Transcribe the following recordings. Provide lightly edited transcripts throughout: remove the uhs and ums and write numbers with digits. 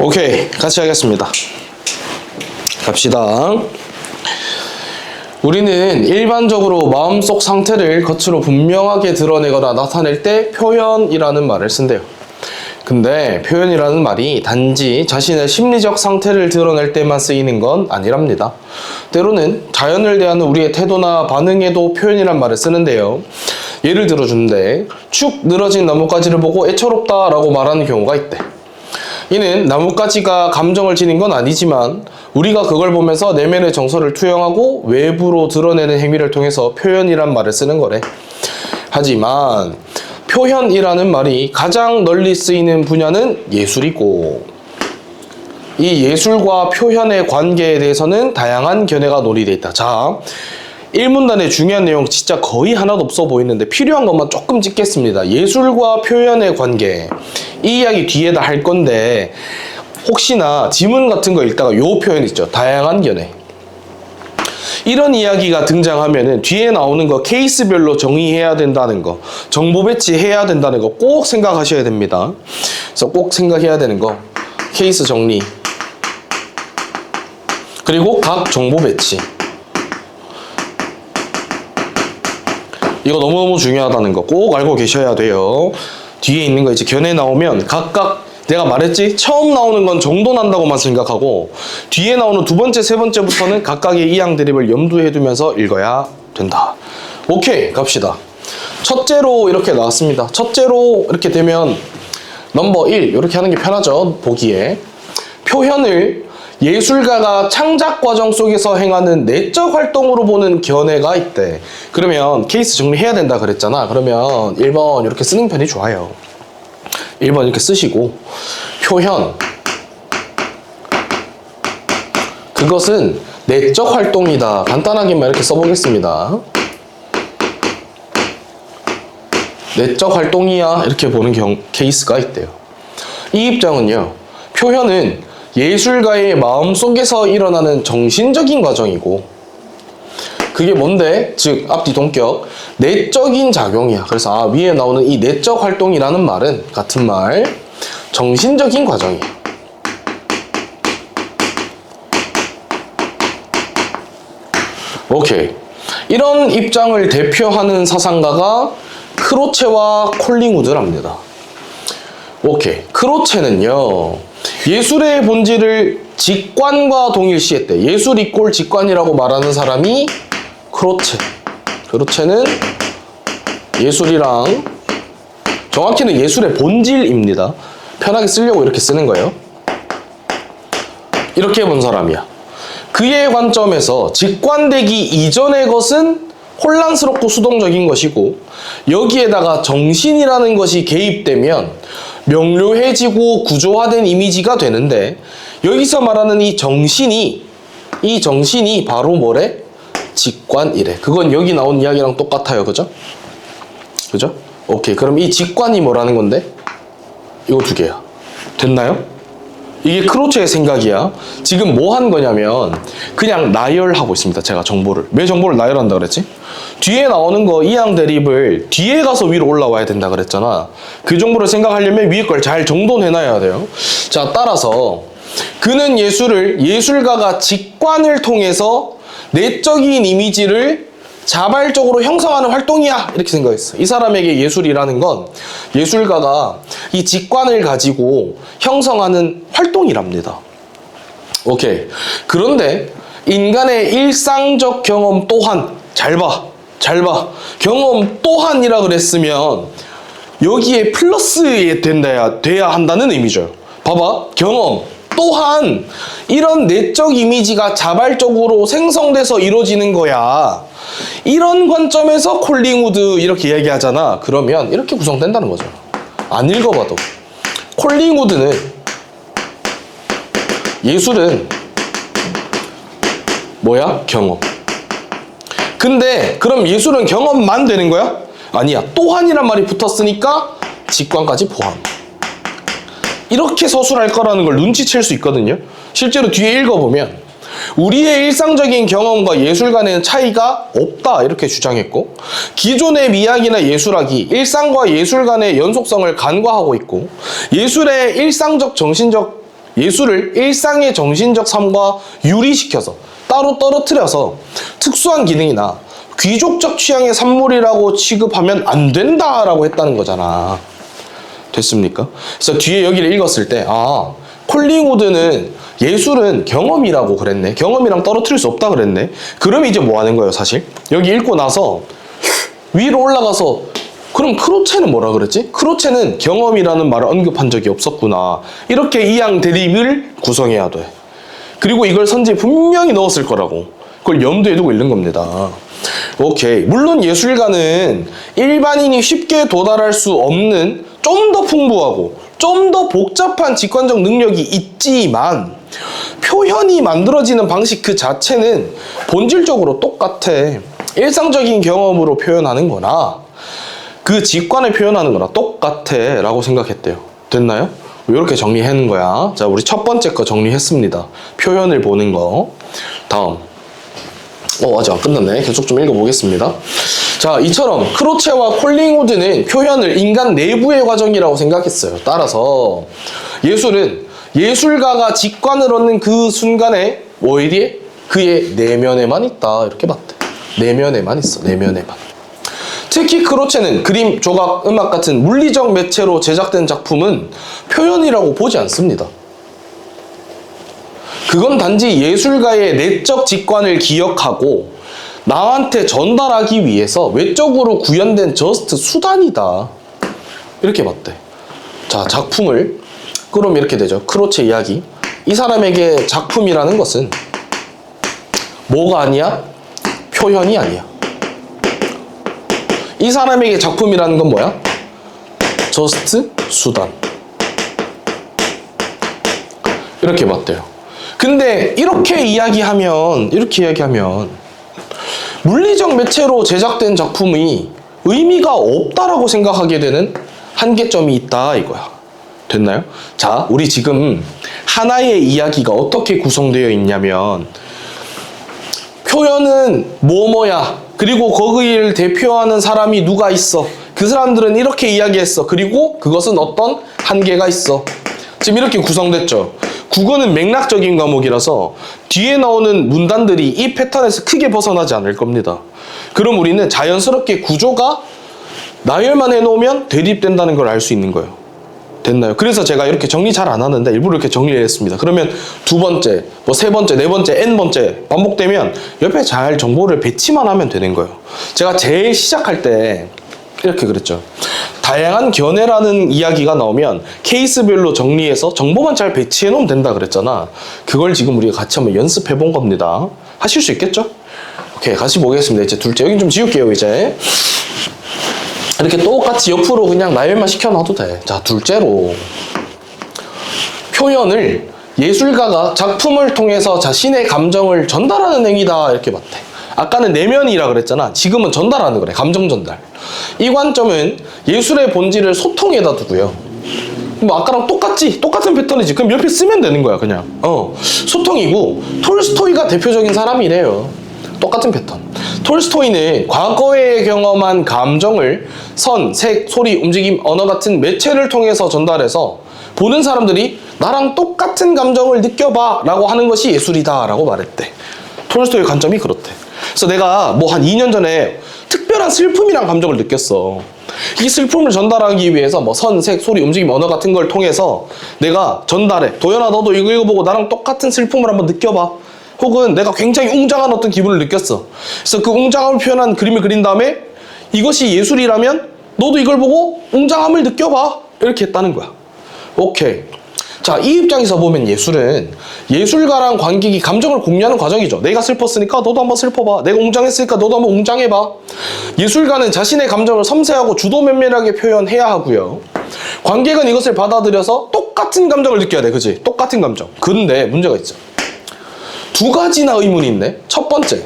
오케이, 같이 하겠습니다. 갑시다. 우리는 일반적으로 마음속 상태를 겉으로 분명하게 드러내거나 나타낼 때 표현이라는 말을 쓴대요. 근데 표현이라는 말이 단지 자신의 심리적 상태를 드러낼 때만 쓰이는 건 아니랍니다. 때로는 자연을 대하는 우리의 태도나 반응에도 표현이란 말을 쓰는데요. 예를 들어주는데 축 늘어진 나뭇가지를 보고 애처롭다 라고 말하는 경우가 있대. 이는 나뭇가지가 감정을 지닌 건 아니지만 우리가 그걸 보면서 내면의 정서를 투영하고 외부로 드러내는 행위를 통해서 표현이란 말을 쓰는 거래. 하지만 표현이라는 말이 가장 널리 쓰이는 분야는 예술이고, 이 예술과 표현의 관계에 대해서는 다양한 견해가 논의되어 있다. 자, 1문단의 중요한 내용 진짜 거의 하나도 없어 보이는데 필요한 것만 조금 찍겠습니다. 예술과 표현의 관계, 이 이야기 뒤에다 할 건데 혹시나 지문 같은 거 읽다가 요 표현 있죠. 다양한 견해. 이런 이야기가 등장하면은 뒤에 나오는 거 케이스별로 정의해야 된다는 거, 정보 배치해야 된다는 거 꼭 생각하셔야 됩니다. 그래서 꼭 생각해야 되는 거, 케이스 정리, 그리고 각 정보 배치. 이거 너무너무 중요하다는 거 꼭 알고 계셔야 돼요. 뒤에 있는 거 이제 견해 나오면 각각 내가 말했지? 처음 나오는 건 정도 난다고만 생각하고 뒤에 나오는 두 번째, 세 번째부터는 각각의 이항 대립을 염두에 두면서 읽어야 된다. 오케이, 갑시다. 첫째로 이렇게 나왔습니다. 첫째로 이렇게 되면 넘버 1 이렇게 하는 게 편하죠, 보기에. 표현을 예술가가 창작 과정 속에서 행하는 내적 활동으로 보는 견해가 있대. 그러면 케이스 정리해야 된다 그랬잖아. 그러면 1번 이렇게 쓰는 편이 좋아요. 1번 이렇게 쓰시고, 표현, 그것은 내적 활동이다. 간단하게만 이렇게 써보겠습니다. 내적 활동이야 이렇게 보는 케이스가 있대요. 이 입장은요, 표현은 예술가의 마음속에서 일어나는 정신적인 과정이고, 그게 뭔데? 즉 앞뒤 동격, 내적인 작용이야. 그래서 위에 나오는 이 내적 활동이라는 말은 같은 말, 정신적인 과정이야. 오케이. 이런 입장을 대표하는 사상가가 크로체와 콜링우드랍니다. 오케이. 크로체는요, 예술의 본질을 직관과 동일시했대. 예술 이꼴 직관이라고 말하는 사람이 크로체. 크로체는 예술이랑, 정확히는 예술의 본질입니다. 편하게 쓰려고 이렇게 쓰는 거예요. 이렇게 본 사람이야. 그의 관점에서 직관되기 이전의 것은 혼란스럽고 수동적인 것이고, 여기에다가 정신이라는 것이 개입되면 명료해지고 구조화된 이미지가 되는데, 여기서 말하는 이 정신이 바로 뭐래? 직관이래. 그건 여기 나온 이야기랑 똑같아요. 그죠? 그죠? 오케이. 그럼 이 직관이 뭐라는 건데? 이거 두 개야. 됐나요? 이게 크로체의 생각이야. 지금 뭐 한 거냐면 그냥 나열하고 있습니다. 제가 정보를. 왜 정보를 나열한다 그랬지? 뒤에 나오는 거 이항 대립을 뒤에 가서 위로 올라와야 된다 그랬잖아. 그 정보를 생각하려면 위에 걸 잘 정돈해놔야 돼요. 자, 따라서 그는 예술가가 직관을 통해서 내적인 이미지를 자발적으로 형성하는 활동이야 이렇게 생각했어. 이 사람에게 예술이라는 건 예술가가 이 직관을 가지고 형성하는 활동이랍니다. 오케이. 그런데 인간의 일상적 경험 또한, 잘 봐. 경험 또한이라 그랬으면 여기에 플러스에 돼야 한다는 의미죠. 봐봐. 경험 또한 이런 내적 이미지가 자발적으로 생성돼서 이루어지는 거야. 이런 관점에서 콜링우드 이렇게 이야기하잖아. 그러면 이렇게 구성된다는 거죠. 안 읽어봐도. 콜링우드는 예술은 뭐야? 경험. 근데 그럼 예술은 경험만 되는 거야? 아니야. 또한이란 말이 붙었으니까 직관까지 포함. 이렇게 서술할 거라는 걸 눈치챌 수 있거든요. 실제로 뒤에 읽어보면 우리의 일상적인 경험과 예술 간에는 차이가 없다 이렇게 주장했고, 기존의 미학이나 예술학이 일상과 예술 간의 연속성을 간과하고 있고, 예술의 일상적 정신적 예술을 일상의 정신적 삶과 유리시켜서 따로 떨어뜨려서 특수한 기능이나 귀족적 취향의 산물이라고 취급하면 안 된다라고 했다는 거잖아. 됐습니까? 그래서 뒤에 여기를 읽었을 때 콜링우드는 예술은 경험이라고 그랬네. 경험이랑 떨어뜨릴 수 없다 그랬네. 그럼 이제 뭐 하는 거예요, 사실? 여기 읽고 나서 위로 올라가서 그럼 크로체는 뭐라 그랬지? 크로체는 경험이라는 말을 언급한 적이 없었구나. 이렇게 이양 대립을 구성해야 돼. 그리고 이걸 선지에 분명히 넣었을 거라고. 그걸 염두에 두고 읽는 겁니다. 오케이. 물론 예술가는 일반인이 쉽게 도달할 수 없는 좀 더 풍부하고 좀 더 복잡한 직관적 능력이 있지만 표현이 만들어지는 방식 그 자체는 본질적으로 똑같아. 일상적인 경험으로 표현하는 거나 그 직관을 표현하는 거나 똑같아 라고 생각했대요. 됐나요? 이렇게 정리하는 거야. 자, 우리 첫 번째 거 정리했습니다. 표현을 보는 거. 다음. 아직 안 끝났네. 계속 좀 읽어보겠습니다. 자, 이처럼 크로체와 콜링우드는 표현을 인간 내부의 과정이라고 생각했어요. 따라서 예술은 예술가가 직관을 얻는 그 순간에 어디에? 그의 내면에만 있다. 이렇게 봤대. 내면에만 있어. 내면에만. 특히 크로체는 그림, 조각, 음악 같은 물리적 매체로 제작된 작품은 표현이라고 보지 않습니다. 그건 단지 예술가의 내적 직관을 기억하고 남한테 전달하기 위해서 외적으로 구현된 저스트 수단이다. 이렇게 봤대. 자, 작품을 그럼 이렇게 되죠. 크로체 이야기. 이 사람에게 작품이라는 것은 뭐가 아니야? 표현이 아니야. 이 사람에게 작품이라는 건 뭐야? 저스트 수단. 이렇게 봤대요. 근데 이렇게 이야기하면 물리적 매체로 제작된 작품이 의미가 없다라고 생각하게 되는 한계점이 있다 이거야. 됐나요? 자, 우리 지금 하나의 이야기가 어떻게 구성되어 있냐면 표현은 뭐뭐야. 그리고 거기를 대표하는 사람이 누가 있어. 그 사람들은 이렇게 이야기했어. 그리고 그것은 어떤 한계가 있어. 지금 이렇게 구성됐죠. 국어는 맥락적인 과목이라서 뒤에 나오는 문단들이 이 패턴에서 크게 벗어나지 않을 겁니다. 그럼 우리는 자연스럽게 구조가 나열만 해놓으면 대립된다는 걸 알 수 있는 거예요. 됐나요? 그래서 제가 이렇게 정리 잘 안 하는데 일부러 이렇게 정리를 했습니다. 그러면 두 번째, 세 번째, 네 번째, N번째 반복되면 옆에 잘 정보를 배치만 하면 되는 거예요. 제가 제일 시작할 때 이렇게 그랬죠. 다양한 견해라는 이야기가 나오면 케이스별로 정리해서 정보만 잘 배치해 놓으면 된다 그랬잖아. 그걸 지금 우리가 같이 한번 연습해 본 겁니다. 하실 수 있겠죠? 오케이, 같이 보겠습니다. 이제 둘째, 여긴 좀 지울게요. 이제 이렇게 똑같이 옆으로 그냥 나열만 시켜놔도 돼. 자, 둘째로 표현을 예술가가 작품을 통해서 자신의 감정을 전달하는 행위다 이렇게 봤대. 아까는 내면이라 그랬잖아. 지금은 전달하는 거래. 감정 전달. 이 관점은 예술의 본질을 소통에다 두고요. 뭐 아까랑 똑같은 패턴이지. 그럼 옆에 쓰면 되는 거야 그냥. 소통이고 톨스토이가 대표적인 사람이래요. 똑같은 패턴. 톨스토이는 과거에 경험한 감정을 선, 색, 소리, 움직임, 언어 같은 매체를 통해서 전달해서 보는 사람들이 나랑 똑같은 감정을 느껴봐 라고 하는 것이 예술이다 라고 말했대. 톨스토이의 관점이 그렇대. 그래서 내가 뭐 한 2년 전에 특별한 슬픔이란 감정을 느꼈어. 이 슬픔을 전달하기 위해서 뭐 선, 색, 소리, 움직임, 언어 같은 걸 통해서 내가 전달해. 도연아, 너도 이거 읽어보고 나랑 똑같은 슬픔을 한번 느껴봐. 혹은 내가 굉장히 웅장한 어떤 기분을 느꼈어. 그래서 그 웅장함을 표현한 그림을 그린 다음에 이것이 예술이라면 너도 이걸 보고 웅장함을 느껴봐. 이렇게 했다는 거야. 오케이. 자, 이 입장에서 보면 예술은 예술가랑 관객이 감정을 공유하는 과정이죠. 내가 슬펐으니까 너도 한번 슬퍼봐. 내가 웅장했으니까 너도 한번 웅장해봐. 예술가는 자신의 감정을 섬세하고 주도면밀하게 표현해야 하고요. 관객은 이것을 받아들여서 똑같은 감정을 느껴야 돼. 그치? 똑같은 감정. 근데 문제가 있죠. 두 가지나 의문이 있네. 첫 번째,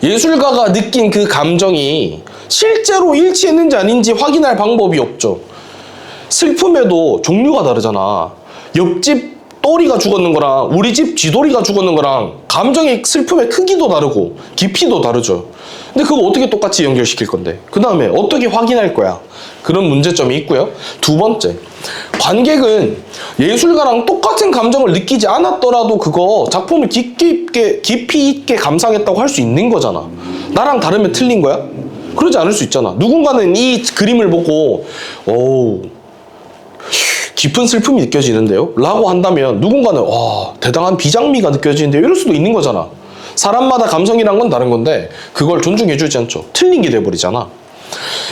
예술가가 느낀 그 감정이 실제로 일치했는지 아닌지 확인할 방법이 없죠. 슬픔에도 종류가 다르잖아. 옆집 또리가 죽었는 거랑 우리 집 쥐돌이가 죽었는 거랑 감정의 슬픔의 크기도 다르고 깊이도 다르죠. 근데 그거 어떻게 똑같이 연결시킬 건데? 그 다음에 어떻게 확인할 거야? 그런 문제점이 있고요. 두 번째, 관객은 예술가랑 똑같은 감정을 느끼지 않았더라도 그거 작품을 깊이 있게 감상했다고 할 수 있는 거잖아. 나랑 다르면 틀린 거야? 그러지 않을 수 있잖아. 누군가는 이 그림을 보고 깊은 슬픔이 느껴지는데요? 라고 한다면 누군가는 대단한 비장미가 느껴지는데요? 이럴 수도 있는 거잖아. 사람마다 감성이란 건 다른 건데 그걸 존중해주지 않죠. 틀린 게 돼버리잖아.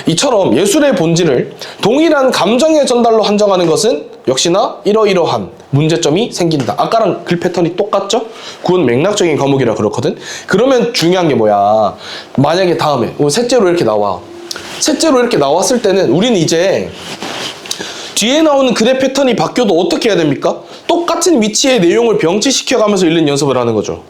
이처럼 예술의 본질을 동일한 감정의 전달로 한정하는 것은 역시나 이러이러한 문제점이 생긴다. 아까랑 글 패턴이 똑같죠? 그건 맥락적인 과목이라 그렇거든. 그러면 중요한 게 뭐야? 만약에 다음에 셋째로 이렇게 나와. 셋째로 이렇게 나왔을 때는 우리는 이제 뒤에 나오는 글의 패턴이 바뀌어도 어떻게 해야 됩니까? 똑같은 위치의 내용을 병치시켜가면서 읽는 연습을 하는 거죠.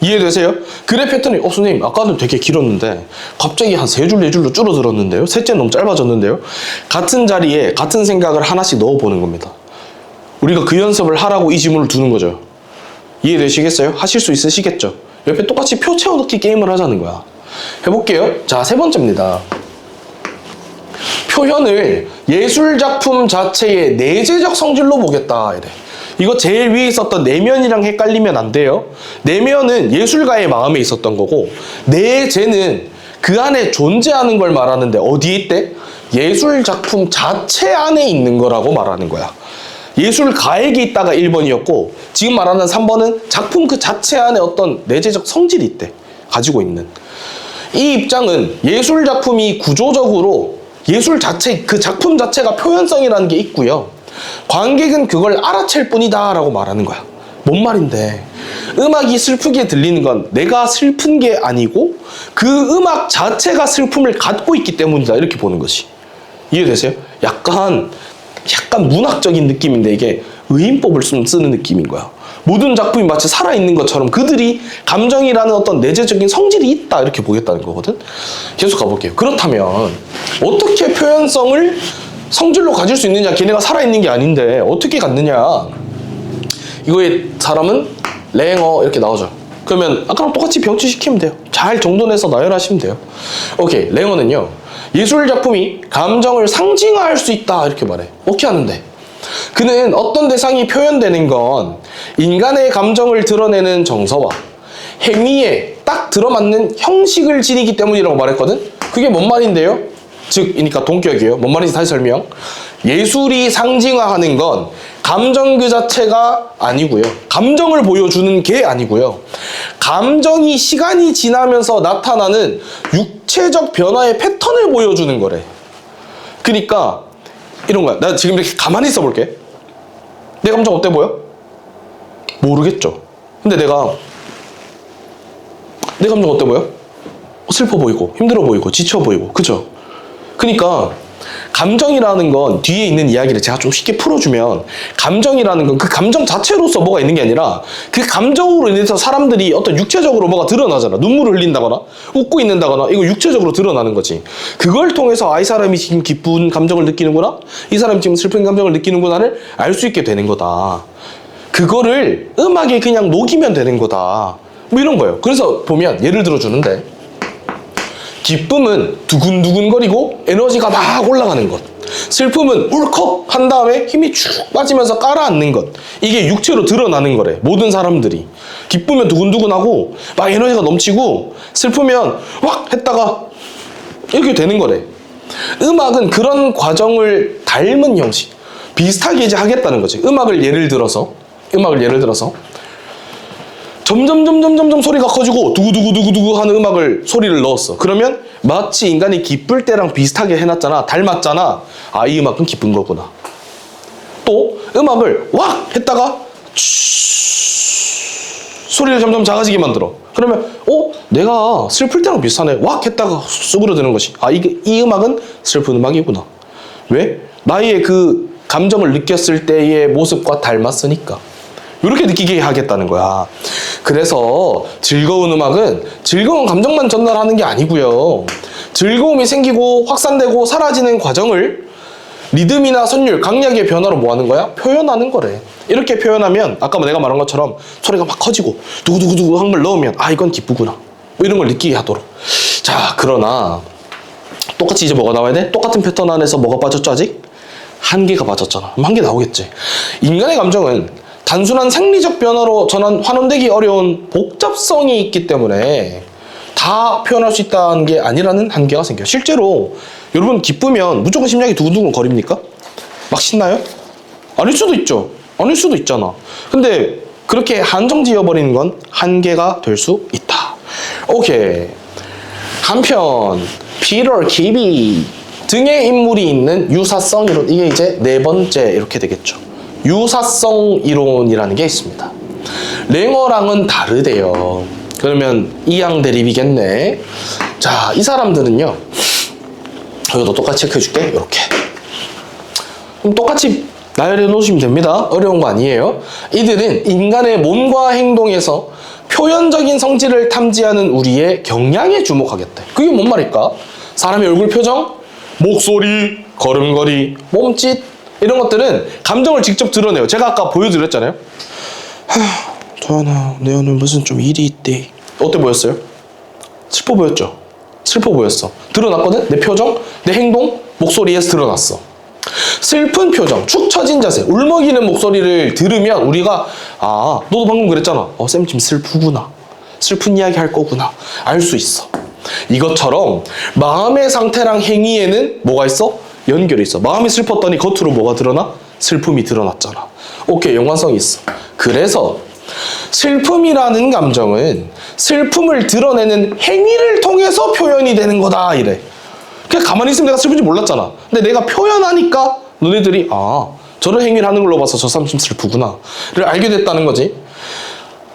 이해되세요? 글의 패턴이 선생님 아까는 되게 길었는데 갑자기 한 3줄 4줄로 줄어들었는데요? 셋째는 너무 짧아졌는데요? 같은 자리에 같은 생각을 하나씩 넣어보는 겁니다. 우리가 그 연습을 하라고 이 지문을 두는 거죠. 이해되시겠어요? 하실 수 있으시겠죠? 옆에 똑같이 표 채워넣기 게임을 하자는 거야. 해볼게요. 자, 세 번째입니다. 표현을 예술작품 자체의 내재적 성질로 보겠다. 이래. 이거 제일 위에 있었던 내면이랑 헷갈리면 안 돼요. 내면은 예술가의 마음에 있었던 거고 내재는 그 안에 존재하는 걸 말하는데 어디에 있대? 예술작품 자체 안에 있는 거라고 말하는 거야. 예술가에게 있다가 1번이었고 지금 말하는 3번은 작품 그 자체 안에 어떤 내재적 성질이 있대. 가지고 있는. 이 입장은 예술작품이 구조적으로 예술 자체, 그 작품 자체가 표현성이라는 게 있고요. 관객은 그걸 알아챌 뿐이다 라고 말하는 거야. 뭔 말인데? 음악이 슬프게 들리는 건 내가 슬픈 게 아니고 그 음악 자체가 슬픔을 갖고 있기 때문이다 이렇게 보는 것이. 이해되세요? 약간 문학적인 느낌인데 이게 의인법을 쓰는 느낌인 거야. 모든 작품이 마치 살아있는 것처럼 그들이 감정이라는 어떤 내재적인 성질이 있다 이렇게 보겠다는 거거든. 계속 가볼게요. 그렇다면 어떻게 표현성을 성질로 가질 수 있느냐? 걔네가 살아있는 게 아닌데 어떻게 갖느냐? 이거의 사람은 랭어 이렇게 나오죠. 그러면 아까랑 똑같이 병치시키면 돼요. 잘 정돈해서 나열하시면 돼요. 오케이, 랭어는요. 예술작품이 감정을 상징화할 수 있다 이렇게 말해. 어떻게 하는데? 그는 어떤 대상이 표현되는 건 인간의 감정을 드러내는 정서와 행위에 딱 들어맞는 형식을 지니기 때문이라고 말했거든? 그게 뭔 말인데요? 즉, 그러니까 동격이에요. 뭔 말인지 다시 설명. 예술이 상징화하는 건 감정 그 자체가 아니고요. 감정을 보여주는 게 아니고요. 감정이 시간이 지나면서 나타나는 육체적 변화의 패턴을 보여주는 거래. 그러니까 이런 거야. 나 지금 이렇게 가만히 있어 볼게. 내 감정 어때 보여? 모르겠죠. 근데 내 감정 어때 보여? 슬퍼 보이고 힘들어 보이고 지쳐 보이고 그죠? 그러니까 감정이라는 건 뒤에 있는 이야기를 제가 좀 쉽게 풀어주면 감정이라는 건 그 감정 자체로서 뭐가 있는 게 아니라 그 감정으로 인해서 사람들이 어떤 육체적으로 뭐가 드러나잖아. 눈물을 흘린다거나 웃고 있는다거나 이거 육체적으로 드러나는 거지. 그걸 통해서 이 사람이 지금 기쁜 감정을 느끼는구나, 이 사람이 지금 슬픈 감정을 느끼는구나를 알 수 있게 되는 거다. 그거를 음악에 그냥 녹이면 되는 거다. 뭐 이런 거예요. 그래서 보면 예를 들어 주는데 기쁨은 두근두근거리고 에너지가 막 올라가는 것. 슬픔은 울컥 한 다음에 힘이 쭉 빠지면서 깔아앉는 것. 이게 육체로 드러나는 거래. 모든 사람들이. 기쁘면 두근두근하고 막 에너지가 넘치고 슬프면 확 했다가 이렇게 되는 거래. 음악은 그런 과정을 닮은 형식. 비슷하게 이제 하겠다는 거지. 음악을 예를 들어서 점점 소리가 커지고 두구두구두구두구 하는 소리를 넣었어. 그러면 마치 인간이 기쁠 때랑 비슷하게 해놨잖아. 닮았잖아. 아, 이 음악은 기쁜 거구나. 또 음악을 왁 했다가 소리를 점점 작아지게 만들어. 그러면 내가 슬플 때랑 비슷하네. 왁 했다가 쑥으로드는 것이. 아, 이 음악은 슬픈 음악이구나. 왜? 나의 그 감정을 느꼈을 때의 모습과 닮았으니까. 이렇게 느끼게 하겠다는 거야. 그래서 즐거운 음악은 즐거운 감정만 전달하는 게 아니고요. 즐거움이 생기고 확산되고 사라지는 과정을 리듬이나 선율, 강약의 변화로 뭐 하는 거야? 표현하는 거래. 이렇게 표현하면 아까 내가 말한 것처럼 소리가 막 커지고 두구두구두구 한 걸 넣으면 아, 이건 기쁘구나. 뭐 이런 걸 느끼게 하도록. 자, 그러나 똑같이 이제 뭐가 나와야 돼? 똑같은 패턴 안에서 뭐가 빠졌죠 아직? 한계가 빠졌잖아. 그럼 한계 나오겠지. 인간의 감정은 단순한 생리적 변화로 환원되기 어려운 복잡성이 있기 때문에 다 표현할 수 있다는 게 아니라는 한계가 생겨요. 실제로 여러분 기쁘면 무조건 심장이 두근두근 거립니까? 막 신나요? 아닐 수도 있죠. 아닐 수도 있잖아. 근데 그렇게 한정 지어버리는 건 한계가 될 수 있다. 오케이. 한편 피터 키비 등의 인물이 있는 유사성 이론, 이게 이제 네 번째 이렇게 되겠죠. 유사성 이론이라는 게 있습니다. 랭어랑은 다르대요. 그러면 이항 대립이겠네. 자, 이 사람들은요. 이것도 똑같이 체크해줄게. 이렇게. 그럼 똑같이 나열해 놓으시면 됩니다. 어려운 거 아니에요. 이들은 인간의 몸과 행동에서 표현적인 성질을 탐지하는 우리의 경향에 주목하겠대. 그게 뭔 말일까? 사람의 얼굴 표정, 목소리, 걸음걸이, 몸짓 이런 것들은 감정을 직접 드러내요. 제가 아까 보여드렸잖아요. 도연아, 내 오늘 무슨 좀 일이 있대. 어때 보였어요? 슬퍼 보였죠? 슬퍼 보였어. 드러났거든? 내 표정, 내 행동, 목소리에서 드러났어. 슬픈 표정, 축 처진 자세, 울먹이는 목소리를 들으면 우리가 아, 너도 방금 그랬잖아. 쌤 지금 슬프구나. 슬픈 이야기 할 거구나. 알 수 있어. 이것처럼 마음의 상태랑 행위에는 뭐가 있어? 연결이 있어. 마음이 슬펐더니 겉으로 뭐가 드러나? 슬픔이 드러났잖아. 오케이, 연관성이 있어. 그래서 슬픔이라는 감정은 슬픔을 드러내는 행위를 통해서 표현이 되는 거다 이래. 그냥 가만히 있으면 내가 슬픈지 몰랐잖아. 근데 내가 표현하니까 너네들이 아, 저런 행위를 하는 걸로 봐서 저 사람 좀 슬프구나 를 알게 됐다는 거지.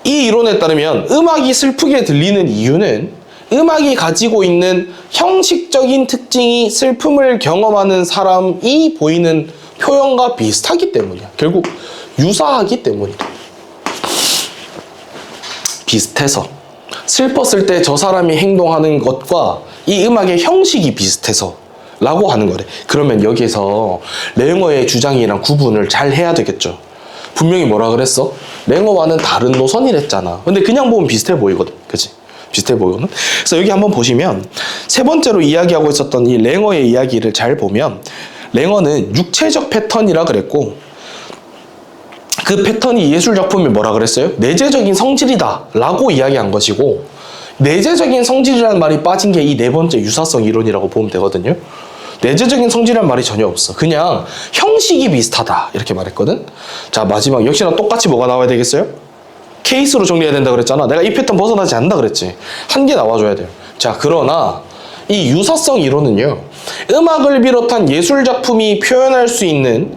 이 이론에 따르면 음악이 슬프게 들리는 이유는 음악이 가지고 있는 형식적인 특징이 슬픔을 경험하는 사람이 보이는 표현과 비슷하기 때문이야. 결국 유사하기 때문이다. 비슷해서 슬펐을 때 저 사람이 행동하는 것과 이 음악의 형식이 비슷해서 라고 하는 거래. 그러면 여기에서 랭어의 주장이랑 구분을 잘 해야 되겠죠. 분명히 뭐라 그랬어? 랭어와는 다른 노선이랬잖아. 근데 그냥 보면 비슷해 보이거든. 그치? 비슷해 보이거든. 그래서 여기 한번 보시면 세 번째로 이야기하고 있었던 이 랭어의 이야기를 잘 보면 랭어는 육체적 패턴이라 그랬고 그 패턴이 예술 작품에 뭐라 그랬어요? 내재적인 성질이다 라고 이야기한 것이고 내재적인 성질이라는 말이 빠진 게 이 네 번째 유사성 이론이라고 보면 되거든요. 내재적인 성질이라는 말이 전혀 없어. 그냥 형식이 비슷하다 이렇게 말했거든. 자, 마지막 역시나 똑같이 뭐가 나와야 되겠어요? 케이스로 정리해야 된다 그랬잖아. 내가 이 패턴 벗어나지 않는다 그랬지. 한 개 나와줘야 돼요. 자, 그러나 이 유사성 이론은요, 음악을 비롯한 예술 작품이 표현할 수 있는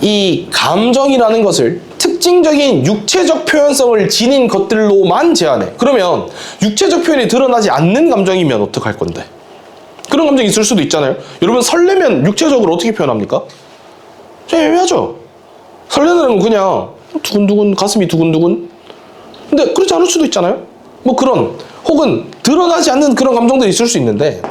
이 감정이라는 것을 특징적인 육체적 표현성을 지닌 것들로만 제한해. 그러면 육체적 표현이 드러나지 않는 감정이면 어떡할 건데? 그런 감정이 있을 수도 있잖아요. 여러분 설레면 육체적으로 어떻게 표현합니까? 좀 애매하죠? 설레는 그냥 두근두근, 가슴이 두근두근. 근데 그렇지 않을 수도 있잖아요. 뭐 그런 혹은 드러나지 않는 그런 감정들이 있을 수 있는데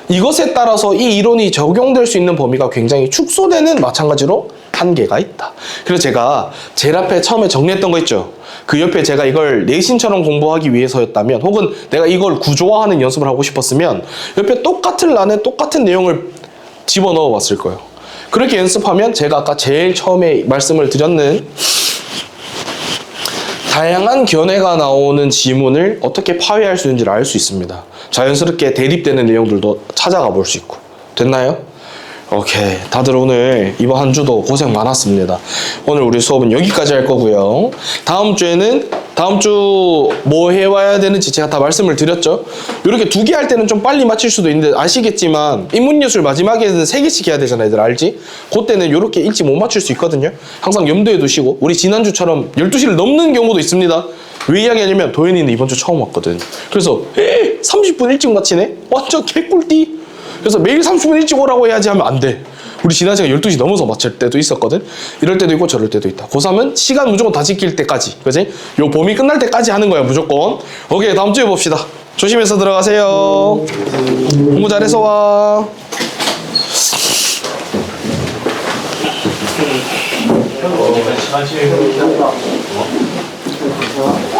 이것에 따라서 이 이론이 적용될 수 있는 범위가 굉장히 축소되는 마찬가지로 한계가 있다. 그래서 제가 제일 앞에 처음에 정리했던 거 있죠. 그 옆에 제가 이걸 내신처럼 공부하기 위해서였다면 혹은 내가 이걸 구조화하는 연습을 하고 싶었으면 옆에 똑같은 란에 똑같은 내용을 집어넣어 봤을 거예요. 그렇게 연습하면 제가 아까 제일 처음에 말씀을 드렸는 다양한 견해가 나오는 지문을 어떻게 파괴할 수 있는지를 알 수 있습니다. 자연스럽게 대립되는 내용들도 찾아가 볼 수 있고. 됐나요? 오케이. 다들 오늘 이번 한 주도 고생 많았습니다. 오늘 우리 수업은 여기까지 할 거고요. 다음 주에는 다음 주 뭐 해와야 되는지 제가 다 말씀을 드렸죠. 이렇게 두 개 할 때는 좀 빨리 마칠 수도 있는데 아시겠지만 인문예술 마지막에는 3개씩 해야 되잖아, 애들 알지? 그때는 이렇게 일찍 못 맞출 수 있거든요. 항상 염두에 두시고 우리 지난주처럼 12시를 넘는 경우도 있습니다. 왜 이야기하냐면 도현이는 이번 주 처음 왔거든. 그래서 30분 일찍 마치네? 완전 개꿀띠. 그래서 매일 30분 일찍 오라고 해야지 하면 안 돼. 우리 지난 시간 12시 넘어서 마칠 때도 있었거든. 이럴 때도 있고 저럴 때도 있다. 고3은 시간 무조건 다 지킬 때까지, 그지? 요 봄이 끝날 때까지 하는 거야 무조건. 오케이, 다음 주에 봅시다. 조심해서 들어가세요. 공부 잘해서 와. 시간